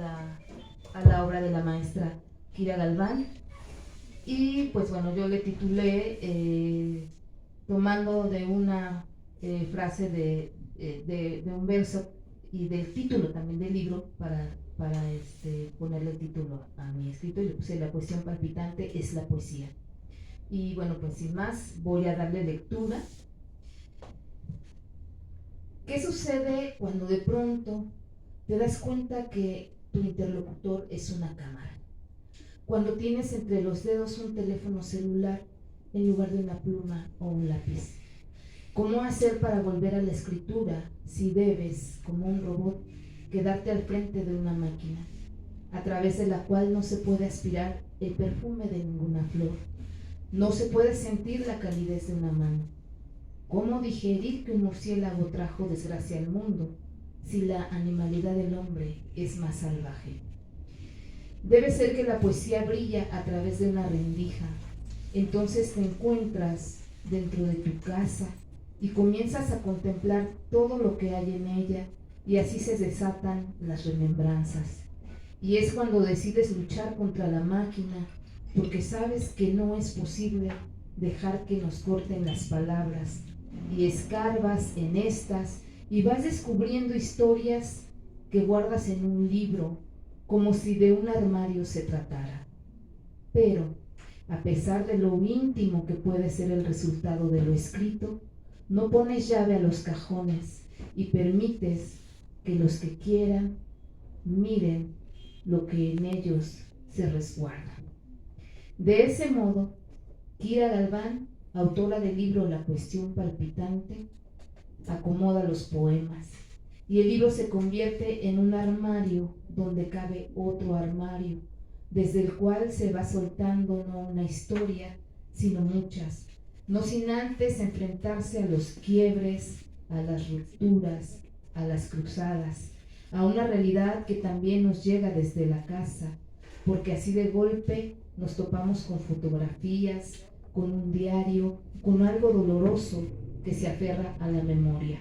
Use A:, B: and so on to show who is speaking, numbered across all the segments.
A: a la obra de la maestra Kira Galván. Y pues bueno, yo le titulé tomando de una frase de un verso y del título también del libro para ponerle el título a mi escrito, y le puse La cuestión palpitante es la poesía. Y bueno, pues sin más voy a darle lectura. ¿Qué sucede cuando de pronto te das cuenta que tu interlocutor es una cámara? Cuando tienes entre los dedos un teléfono celular en lugar de una pluma o un lápiz. ¿Cómo hacer para volver a la escritura si debes, como un robot, quedarte al frente de una máquina, a través de la cual no se puede aspirar el perfume de ninguna flor? No se puede sentir la calidez de una mano. ¿Cómo digerir que un murciélago trajo desgracia al mundo si la animalidad del hombre es más salvaje? Debe ser que la poesía brilla a través de una rendija. Entonces te encuentras dentro de tu casa y comienzas a contemplar todo lo que hay en ella, y así se desatan las remembranzas. Y es cuando decides luchar contra la máquina, porque sabes que no es posible dejar que nos corten las palabras, y escarbas en estas y vas descubriendo historias que guardas en un libro, como si de un armario se tratara. Pero, a pesar de lo íntimo que puede ser el resultado de lo escrito, no pones llave a los cajones y permites que los que quieran miren lo que en ellos se resguarda. De ese modo, Kira Galván, autora del libro La cuestión palpitante, acomoda los poemas, y el libro se convierte en un armario donde cabe otro armario, desde el cual se va soltando no una historia, sino muchas, no sin antes enfrentarse a los quiebres, a las rupturas, a las cruzadas, a una realidad que también nos llega desde la casa, porque así de golpe nos topamos con fotografías, con un diario, con algo doloroso que se aferra a la memoria.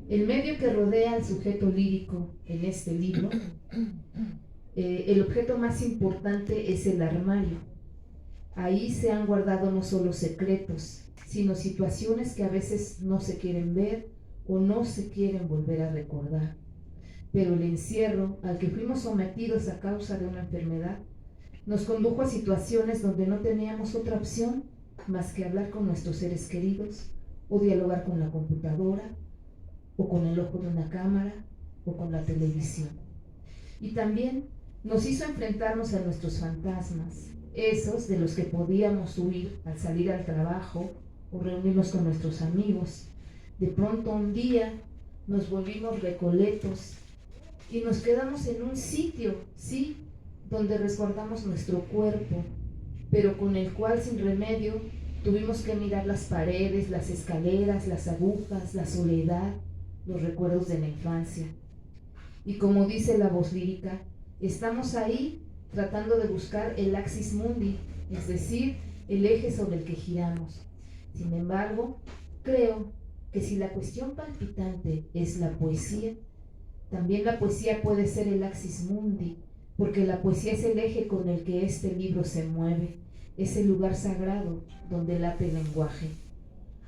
A: El medio que rodea al sujeto lírico en este libro, el objeto más importante es el armario. Ahí se han guardado no solo secretos, sino situaciones que a veces no se quieren ver o no se quieren volver a recordar. Pero el encierro al que fuimos sometidos a causa de una enfermedad nos condujo a situaciones donde no teníamos otra opción más que hablar con nuestros seres queridos, o dialogar con la computadora, o con el ojo de una cámara, o con la televisión. Y también nos hizo enfrentarnos a nuestros fantasmas, esos de los que podíamos huir al salir al trabajo o reunirnos con nuestros amigos. De pronto un día nos volvimos recoletos y nos quedamos en un sitio, sí, donde resguardamos nuestro cuerpo, pero con el cual sin remedio tuvimos que mirar las paredes, las escaleras, las agujas, la soledad, los recuerdos de la infancia. Y como dice la voz lírica, estamos ahí tratando de buscar el axis mundi, es decir, el eje sobre el que giramos. Sin embargo, creo que si la cuestión palpitante es la poesía, también la poesía puede ser el axis mundi, porque la poesía es el eje con el que este libro se mueve, es el lugar sagrado donde late el lenguaje.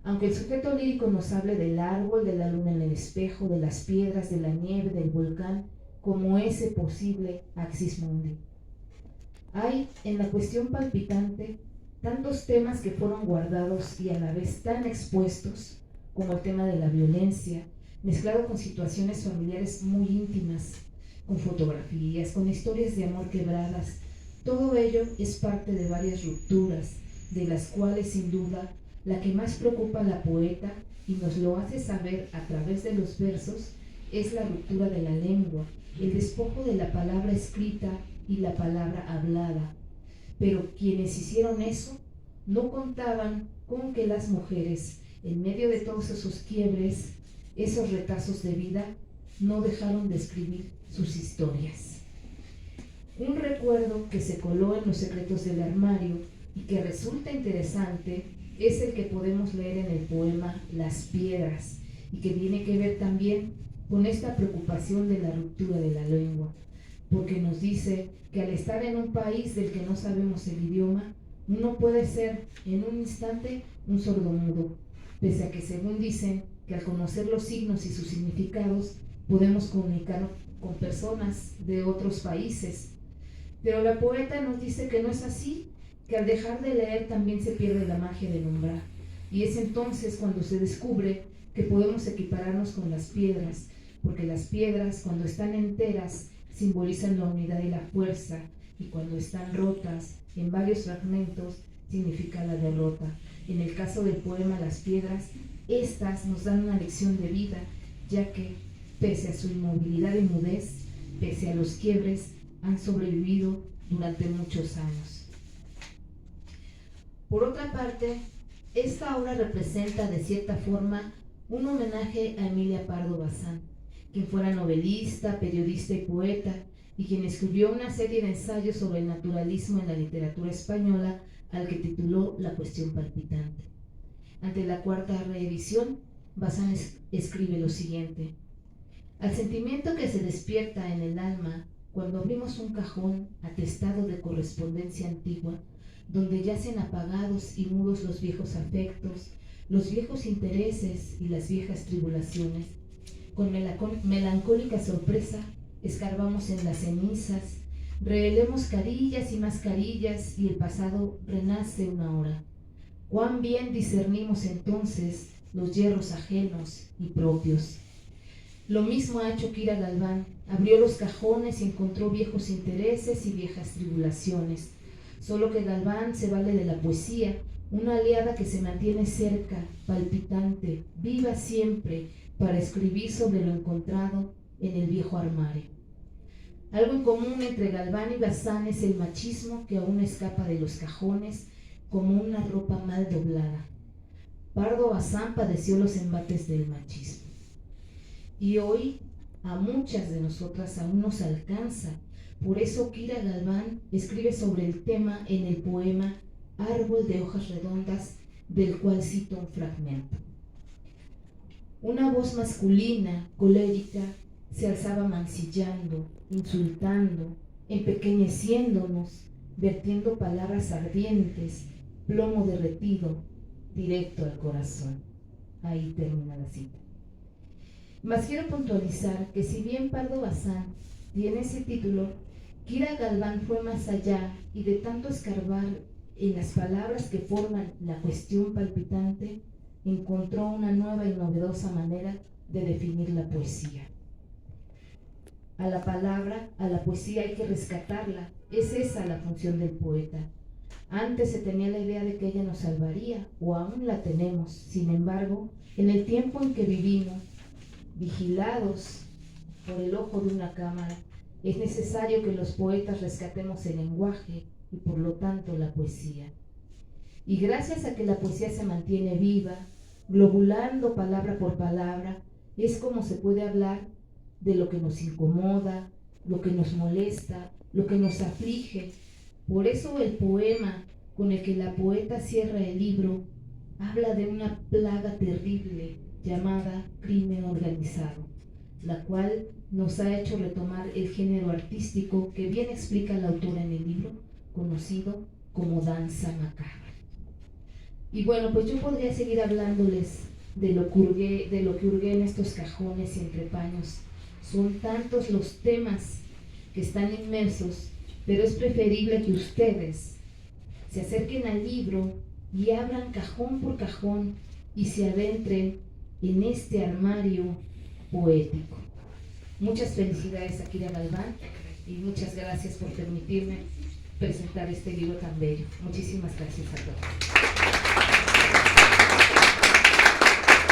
A: Aunque el sujeto lírico nos hable del árbol, de la luna en el espejo, de las piedras, de la nieve, del volcán, como ese posible axis mundi. Hay en la cuestión palpitante tantos temas que fueron guardados y a la vez tan expuestos, como el tema de la violencia, mezclado con situaciones familiares muy íntimas, con fotografías, con historias de amor quebradas. Todo ello es parte de varias rupturas, de las cuales sin duda la que más preocupa a la poeta, y nos lo hace saber a través de los versos, es la ruptura de la lengua, el despojo de la palabra escrita y la palabra hablada. Pero quienes hicieron eso no contaban con que las mujeres, en medio de todos esos quiebres, esos retazos de vida, no dejaron de escribir sus historias. Un recuerdo que se coló en los secretos del armario y que resulta interesante es el que podemos leer en el poema Las Piedras, y que tiene que ver también con esta preocupación de la ruptura de la lengua, porque nos dice que al estar en un país del que no sabemos el idioma, uno puede ser en un instante un sordomudo, pese a que según dicen que al conocer los signos y sus significados podemos comunicarnos con personas de otros países. Pero la poeta nos dice que no es así, que al dejar de leer también se pierde la magia de nombrar, y es entonces cuando se descubre que podemos equipararnos con las piedras, porque las piedras cuando están enteras simbolizan la unidad y la fuerza, y cuando están rotas en varios fragmentos significa la derrota. En el caso del poema Las Piedras, estas nos dan una lección de vida, ya que pese a su inmovilidad y mudez, pese a los quiebres, han sobrevivido durante muchos años. Por otra parte, esta obra representa de cierta forma un homenaje a Emilia Pardo Bazán, quien fuera novelista, periodista y poeta, y quien escribió una serie de ensayos sobre el naturalismo en la literatura española, al que tituló La cuestión palpitante. Ante la cuarta reedición, Bazán escribe lo siguiente: al sentimiento que se despierta en el alma cuando abrimos un cajón atestado de correspondencia antigua, donde yacen apagados y mudos los viejos afectos, los viejos intereses y las viejas tribulaciones, con melancólica sorpresa escarbamos en las cenizas, rehelemos carillas y más carillas, y el pasado renace una hora. Cuán bien discernimos entonces los hierros ajenos y propios. Lo mismo ha hecho Kira Galván, abrió los cajones y encontró viejos intereses y viejas tribulaciones, solo que Galván se vale de la poesía, una aliada que se mantiene cerca, palpitante, viva siempre, para escribir sobre lo encontrado en el viejo armario. Algo en común entre Galván y Bazán es el machismo que aún escapa de los cajones como una ropa mal doblada. Pardo Bazán padeció los embates del machismo. Y hoy a muchas de nosotras aún nos alcanza. Por eso Kira Galván escribe sobre el tema en el poema Árbol de hojas redondas, del cual cito un fragmento. Una voz masculina, colérica, se alzaba mancillando, insultando, empequeñeciéndonos, vertiendo palabras ardientes, plomo derretido, directo al corazón. Ahí termina la cita. Mas quiero puntualizar que si bien Pardo Bazán tiene ese título, Kira Galván fue más allá y de tanto escarbar en las palabras que forman la cuestión palpitante, encontró una nueva y novedosa manera de definir la poesía. A la palabra, a la poesía hay que rescatarla, es esa la función del poeta. Antes se tenía la idea de que ella nos salvaría, o aún la tenemos. Sin embargo, en el tiempo en que vivimos, vigilados por el ojo de una cámara, es necesario que los poetas rescatemos el lenguaje y por lo tanto la poesía. Y gracias a que la poesía se mantiene viva, globulando palabra por palabra, es como se puede hablar de lo que nos incomoda, lo que nos molesta, lo que nos aflige. Por eso el poema con el que la poeta cierra el libro habla de una plaga terrible llamada crimen organizado, la cual nos ha hecho retomar el género artístico que bien explica la autora en el libro, conocido como danza macabra. Y bueno, pues yo podría seguir hablándoles de lo que hurgué en estos cajones y entre paños. Son tantos los temas que están inmersos, pero es preferible que ustedes se acerquen al libro y abran cajón por cajón y se adentren en este armario poético. Muchas felicidades a Kira Galván y muchas gracias por permitirme presentar este libro tan bello. Muchísimas gracias a todos.